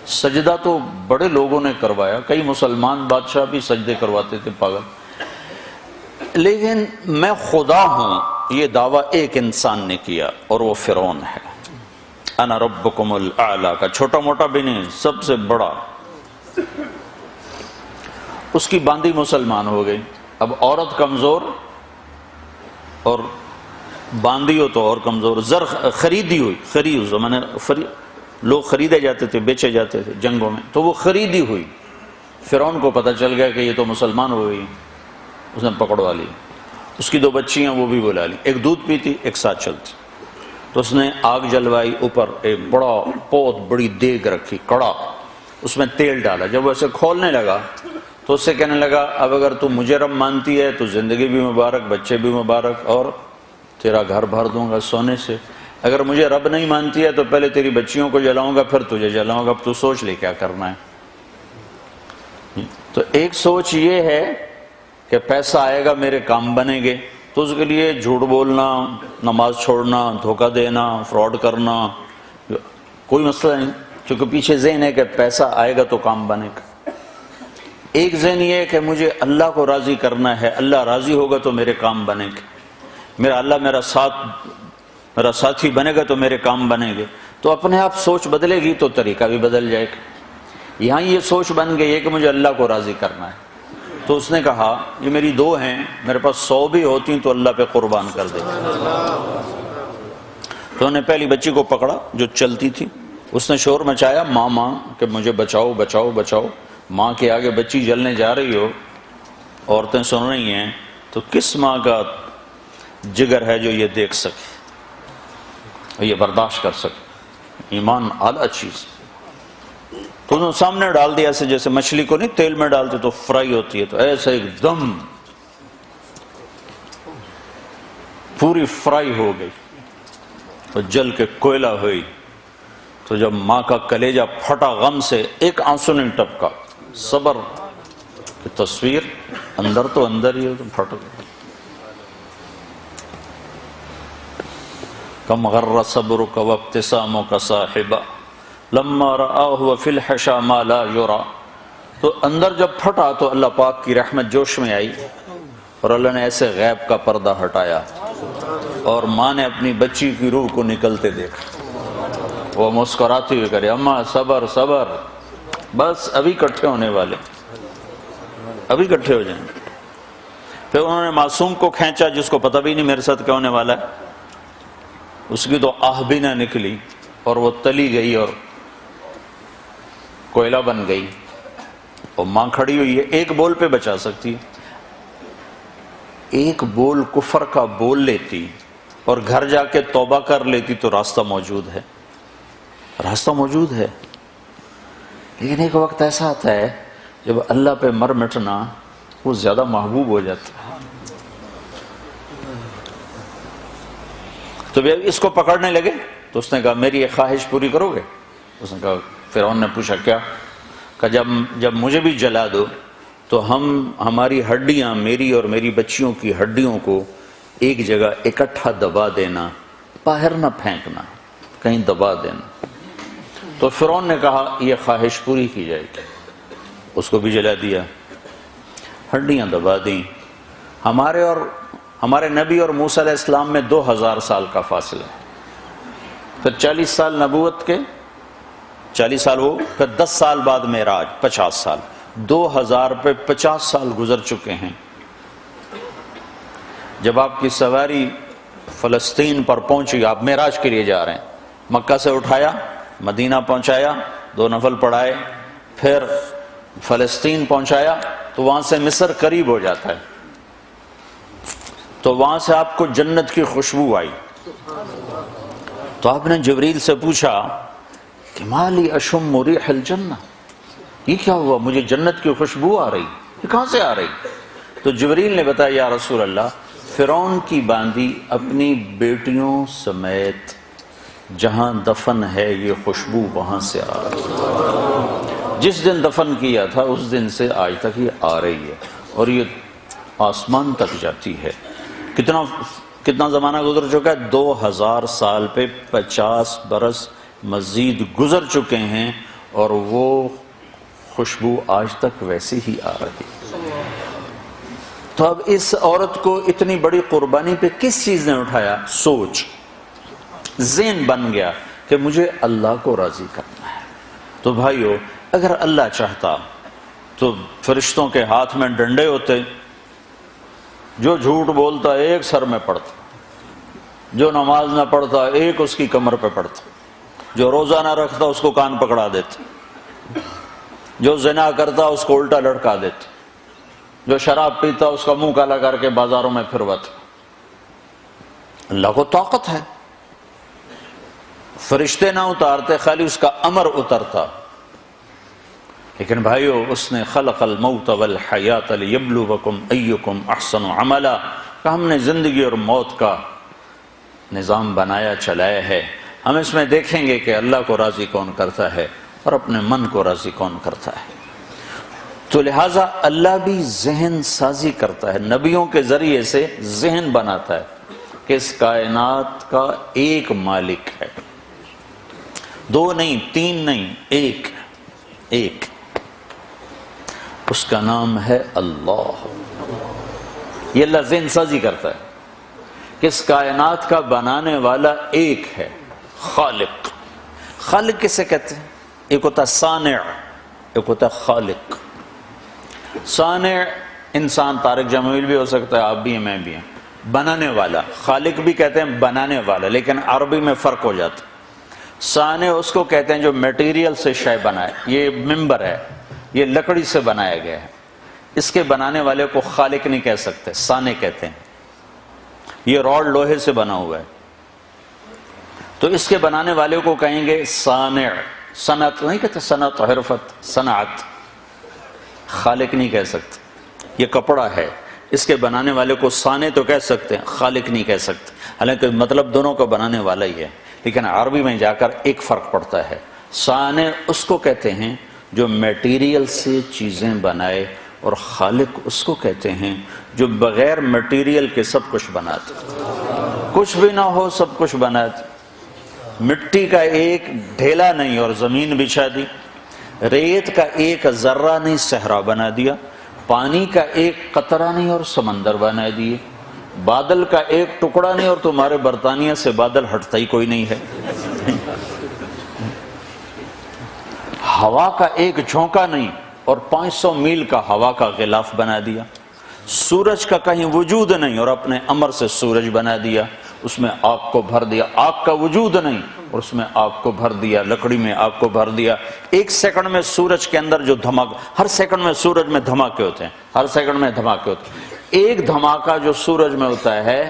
سجدہ تو بڑے لوگوں نے کروایا، کئی مسلمان بادشاہ بھی سجدے کرواتے تھے پاگل، لیکن میں خدا ہوں یہ دعویٰ ایک انسان نے کیا اور وہ فرعون ہے۔ انا ربکم الاعلی کا چھوٹا موٹا بھی نہیں، سب سے بڑا۔ اس کی باندی مسلمان ہو گئی۔ اب عورت کمزور اور باندی ہو تو اور کمزور، زر خریدی ہوئی، خرید زمانے لوگ خریدے جاتے تھے، بیچے جاتے تھے جنگوں میں، تو وہ خریدی ہوئی۔ فرعون کو پتہ چل گیا کہ یہ تو مسلمان ہو گئی، اس نے پکڑوا لی۔ اس کی 2 بچیاں وہ بھی بلا لی، ایک دودھ پیتی ایک ساتھ چلتی۔ تو اس نے آگ جلوائی، اوپر ایک بہت بڑی دیگ رکھی، کڑا، اس میں تیل ڈالا۔ جب وہ اسے کھولنے لگا تو اس سے کہنے لگا اب اگر تو مجھے رب مانتی ہے تو زندگی بھی مبارک، بچے بھی مبارک، اور تیرا گھر بھر دوں گا سونے سے۔ اگر مجھے رب نہیں مانتی ہے تو پہلے تیری بچیوں کو جلاؤں گا پھر تجھے جلاؤں گا، اب تو سوچ لے کیا کرنا ہے۔ تو ایک سوچ یہ ہے کہ پیسہ آئے گا میرے کام بنیں گے، تو اس کے لیے جھوٹ بولنا، نماز چھوڑنا، دھوکہ دینا، فراڈ کرنا کوئی مسئلہ نہیں، کیونکہ پیچھے ذہن ہے کہ پیسہ آئے گا تو کام بنے گا۔ ایک ذہن یہ ہے کہ مجھے اللہ کو راضی کرنا ہے، اللہ راضی ہوگا تو میرے کام بنے گے، میرا اللہ میرا ساتھی بنے گا تو میرے کام بنیں گے۔ تو اپنے آپ سوچ بدلے گی تو طریقہ بھی بدل جائے گا۔ یہاں یہ سوچ بن گئی ہے کہ مجھے اللہ کو راضی کرنا ہے، تو اس نے کہا یہ میری 2 ہیں، میرے پاس 100 بھی ہوتی تو اللہ پہ قربان کر دے۔ تو انہوں نے پہلی بچی کو پکڑا جو چلتی تھی، اس نے شور مچایا ماں کہ مجھے بچاؤ بچاؤ بچاؤ۔ ماں کے آگے بچی جلنے جا رہی ہو، عورتیں سن رہی ہیں، تو کس ماں کا جگر ہے جو یہ دیکھ سکے، یہ برداشت کر سکے؟ ایمان اعلیٰ چیز۔ تو انہوں نے سامنے ڈال دیا، ایسے جیسے مچھلی کو نہیں تیل میں ڈالتے تو فرائی ہوتی ہے، تو ایسے ایک دم پوری فرائی ہو گئی، تو جل کے کوئلہ ہوئی۔ تو جب ماں کا کلیجہ پھٹا غم سے، ایک آنسو نہیں ٹپکا، صبر کی تصویر اندر تو اندر ہی ہے تو پھٹ گئی۔ کم غر صبرک وابتسامک صاحبا لما رآہ وفی الحشا ما لا یرا۔ تو اندر جب پھٹا تو اللہ پاک کی رحمت جوش میں آئی، اور اللہ نے ایسے غیب کا پردہ ہٹایا، اور ماں نے اپنی بچی کی روح کو نکلتے دیکھا۔ وہ مسکراتی ہوئی کرے اماں صبر صبر، بس ابھی کٹھے ہونے والے، ابھی کٹھے ہو جائیں۔ پھر انہوں نے معصوم کو کھینچا جس کو پتہ بھی نہیں میرے ساتھ کیا ہونے والا ہے، اس کی تو آہ بھی نہ نکلی، اور وہ تلی گئی اور کوئلہ بن گئی، اور ماں کھڑی ہوئی ہے، ایک بول پہ بچا سکتی، ایک بول کفر کا بول لیتی اور گھر جا کے توبہ کر لیتی تو راستہ موجود ہے، راستہ موجود ہے۔ لیکن ایک وقت ایسا آتا ہے جب اللہ پہ مر مٹنا وہ زیادہ محبوب ہو جاتا ہے۔ تو اس کو پکڑنے لگے تو اس نے کہا میری ایک خواہش پوری کرو گے؟ اس نے کہا، فرعون نے پوچھا کیا؟ کہ جب مجھے بھی جلا دو تو ہماری ہڈیاں، میری اور میری بچیوں کی ہڈیوں کو ایک جگہ اکٹھا دبا دینا، باہر نہ پھینکنا، کہیں دبا دینا۔ تو فرعون نے کہا یہ خواہش پوری کی جائے گی، اس کو بھی جلا دیا، ہڈیاں دبا دیں۔ ہمارے نبی اور موسیٰ علیہ السلام میں 2000 سال کا فاصلہ ہے، پھر 40 سال نبوت کے، 40 سال ہو، پھر 10 سال بعد معراج، 50 سال، 2000 پہ 50 سال گزر چکے ہیں۔ جب آپ کی سواری فلسطین پر پہنچی، آپ معراج کے لیے جا رہے ہیں، مکہ سے اٹھایا، مدینہ پہنچایا، 2 نفل پڑھائے، پھر فلسطین پہنچایا، تو وہاں سے مصر قریب ہو جاتا ہے، تو وہاں سے آپ کو جنت کی خوشبو آئی، تو آپ نے جبریل سے پوچھا کہ مالی اشم ریح الجنہ، یہ کیا ہوا، مجھے جنت کی خوشبو آ رہی، یہ کہاں سے آ رہی؟ تو جبریل نے بتایا یا رسول اللہ، فرعون کی باندی اپنی بیٹیوں سمیت جہاں دفن ہے یہ خوشبو وہاں سے آ رہی ہے، جس دن دفن کیا تھا اس دن سے آج تک یہ آ رہی ہے، اور یہ آسمان تک جاتی ہے۔ کتنا زمانہ گزر چکا ہے؟ 2000 سال پہ 50 برس مزید گزر چکے ہیں، اور وہ خوشبو آج تک ویسی ہی آ رہی. تو اب اس عورت کو اتنی بڑی قربانی پہ کس چیز نے اٹھایا؟ سوچ، ذہن بن گیا کہ مجھے اللہ کو راضی کرنا ہے. تو بھائیو، اگر اللہ چاہتا تو فرشتوں کے ہاتھ میں ڈنڈے ہوتے، جو جھوٹ بولتا ایک سر میں پڑتا، جو نماز نہ پڑھتا ایک اس کی کمر پہ پڑتا، جو روزہ نہ رکھتا اس کو کان پکڑا دیتے، جو زنا کرتا اس کو الٹا لٹکا دیتے، جو شراب پیتا اس کا منہ کالا کر کے بازاروں میں پھرواتے. اللہ کو طاقت ہے، فرشتے نہ اتارتے، خالی اس کا امر اترتا. لیکن بھائیو، اس نے خلق الموت والحیات لیبلوکم ایکم احسن عملا، کہ ہم نے زندگی اور موت کا نظام بنایا چلایا ہے، ہم اس میں دیکھیں گے کہ اللہ کو راضی کون کرتا ہے اور اپنے من کو راضی کون کرتا ہے. تو لہٰذا اللہ بھی ذہن سازی کرتا ہے، نبیوں کے ذریعے سے ذہن بناتا ہے کہ اس کائنات کا ایک مالک ہے، دو نہیں، تین نہیں، ایک. اس کا نام ہے اللہ. یہ اللہ ذہن سازی کرتا ہے کہ اس کائنات کا بنانے والا ایک ہے، خالق. خالق کسے کہتے ہیں؟ ایک ہوتا صانع، ایک ہوتا خالق. صانع انسان، طارق جمیل بھی ہو سکتا ہے، آپ بھی ہیں، میں بھی ہیں. بنانے والا، خالق بھی کہتے ہیں بنانے والا، لیکن عربی میں فرق ہو جاتا. صانع اس کو کہتے ہیں جو میٹیریل سے شے بنائے. یہ ممبر ہے، یہ لکڑی سے بنایا گیا ہے، اس کے بنانے والے کو خالق نہیں کہہ سکتے، صانع کہتے ہیں. یہ راڈ لوہے سے بنا ہوا ہے تو اس کے بنانے والے کو کہیں گے صانع. صنعت نہیں کہتے، صنعت حرفت، صنعت. خالق نہیں کہہ سکتے. یہ کپڑا ہے، اس کے بنانے والے کو صانع تو کہہ سکتے ہیں، خالق نہیں کہہ سکتے، حالانکہ مطلب دونوں کا بنانے والا ہی ہے. لیکن عربی میں جا کر ایک فرق پڑتا ہے. صانع اس کو کہتے ہیں جو میٹیریل سے چیزیں بنائے، اور خالق اس کو کہتے ہیں جو بغیر میٹیریل کے سب کچھ بناتے، کچھ بھی نہ ہو سب کچھ بناتے. مٹی کا ایک ڈھیلا نہیں اور زمین بچھا دی، ریت کا ایک ذرہ نہیں صحرا بنا دیا، پانی کا ایک قطرہ نہیں اور سمندر بنا دیے، بادل کا ایک ٹکڑا نہیں اور تمہارے برطانیہ سے بادل ہٹتا ہی کوئی نہیں ہے، ہوا کا ایک جھونکا نہیں اور 500 میل کا ہوا کا غلاف بنا دیا، سورج کا کہیں وجود نہیں اور اپنے امر سے سورج بنا دیا، اس میں آگ کو بھر دیا، آگ کا وجود نہیں اور اس میں آگ کو بھر دیا، لکڑی میں آگ کو بھر دیا. ایک سیکنڈ میں سورج کے اندر جو دھماکہ، ہر سیکنڈ میں سورج میں دھماکے ہوتے ہیں، ہر سیکنڈ میں دھماکے ہوتے ہیں. ایک دھماکہ جو سورج میں ہوتا ہے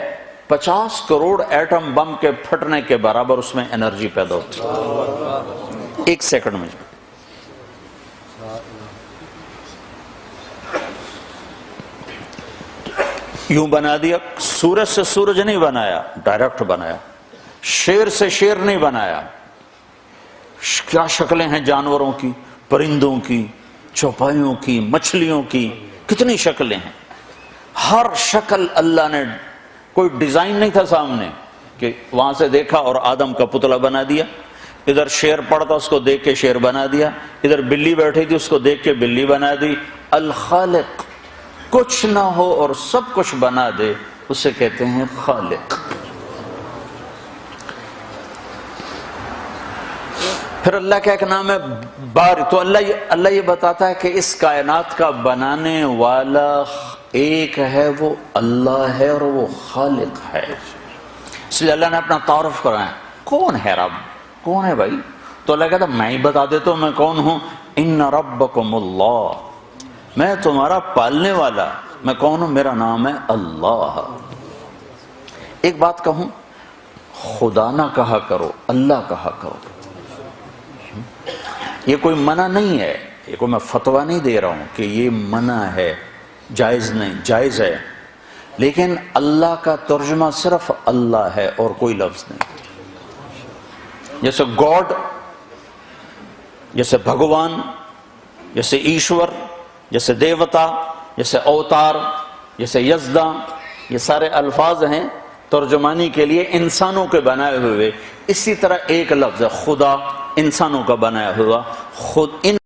50 کروڑ ایٹم بم کے پھٹنے کے برابر اس میں انرجی پیدا ہوتی ہے ایک سیکنڈ میں. یوں بنا دیا. سورج سے سورج نہیں بنایا، ڈائریکٹ بنایا. شیر سے شیر نہیں بنایا. کیا شکلیں ہیں جانوروں کی، پرندوں کی، چوپایوں کی، مچھلیوں کی، کتنی شکلیں ہیں. ہر شکل اللہ نے، کوئی ڈیزائن نہیں تھا سامنے کہ وہاں سے دیکھا اور آدم کا پتلا بنا دیا. ادھر شیر پڑتا اس کو دیکھ کے شیر بنا دیا، ادھر بلی بیٹھی تھی اس کو دیکھ کے بلی بنا دی. الخالق، کچھ نہ ہو اور سب کچھ بنا دے، اسے کہتے ہیں خالق. پھر اللہ کا ایک نام ہے باری. تو اللہ یہ بتاتا ہے کہ اس کائنات کا بنانے والا ایک ہے، وہ اللہ ہے اور وہ خالق ہے. اس لیے اللہ نے اپنا تعارف کرایا، کون ہے رب، کون ہے بھائی؟ تو اللہ کہتا میں ہی بتا دیتا ہوں میں کون ہوں. ان ربکم اللہ، میں تمہارا پالنے والا، میں کون ہوں؟ میرا نام ہے اللہ. ایک بات کہوں، خدا نہ کہا کرو، اللہ کہا کرو. یہ کوئی منع نہیں ہے، یہ کوئی میں فتویٰ نہیں دے رہا ہوں کہ یہ منع ہے، جائز نہیں، جائز ہے. لیکن اللہ کا ترجمہ صرف اللہ ہے اور کوئی لفظ نہیں. جیسے گاڈ، جیسے بھگوان، جیسے ایشور، جیسے دیوتا، جیسے اوتار، جیسے یزدا، یہ سارے الفاظ ہیں ترجمانی کے لیے انسانوں کے بنائے ہوئے. اسی طرح ایک لفظ ہے خدا، انسانوں کا بنایا ہوا. خود ان